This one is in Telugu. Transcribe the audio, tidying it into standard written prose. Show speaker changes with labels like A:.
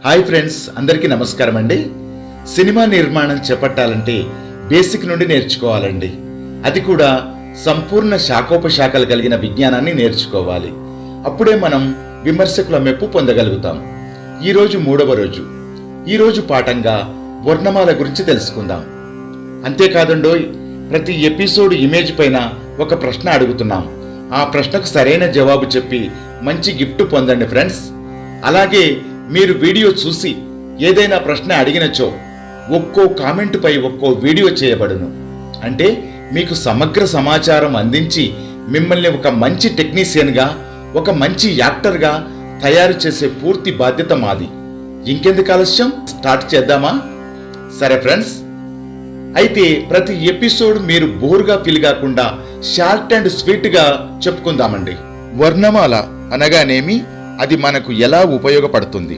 A: హాయ్ ఫ్రెండ్స్, అందరికీ నమస్కారం అండి. సినిమా నిర్మాణం చేపట్టాలంటే బేసిక్ నుండి నేర్చుకోవాలండి. అది కూడా సంపూర్ణ శాఖోపశాఖలు కలిగిన విజ్ఞానాన్ని నేర్చుకోవాలి. అప్పుడే మనం విమర్శకుల మెప్పు పొందగలుగుతాం. ఈరోజు 3వ రోజు. ఈరోజు పాఠంగా వర్ణమాల గురించి తెలుసుకుందాం. అంతేకాదండోయ్, ప్రతి ఎపిసోడ్ ఇమేజ్ పైన ఒక ప్రశ్న అడుగుతున్నాం. ఆ ప్రశ్నకు సరైన జవాబు చెప్పి మంచి గిఫ్ట్ పొందండి ఫ్రెండ్స్. అలాగే మీరు వీడియో చూసి ఏదైనా ప్రశ్న అడిగినచో ఒక్కో కామెంట్ పై ఒక్కో వీడియో చేయబడును. అంటే మీకు సమగ్ర సమాచారం అందించి మిమ్మల్ని ఒక మంచి టెక్నీషియన్గా, ఒక మంచి యాక్టర్గా తయారు చేసే పూర్తి బాధ్యత మాది. ఇంకెందుకు ఆలస్యం, స్టార్ట్ చేద్దామా? సరే ఫ్రెండ్స్, అయితే ప్రతి ఎపిసోడ్ మీరు బోర్గా ఫీల్ కాకుండా షార్ట్ అండ్ స్వీట్గా చెప్పుకుందామండి. వర్ణమాల అనగానేమి, అది మనకు ఎలా ఉపయోగపడుతుంది,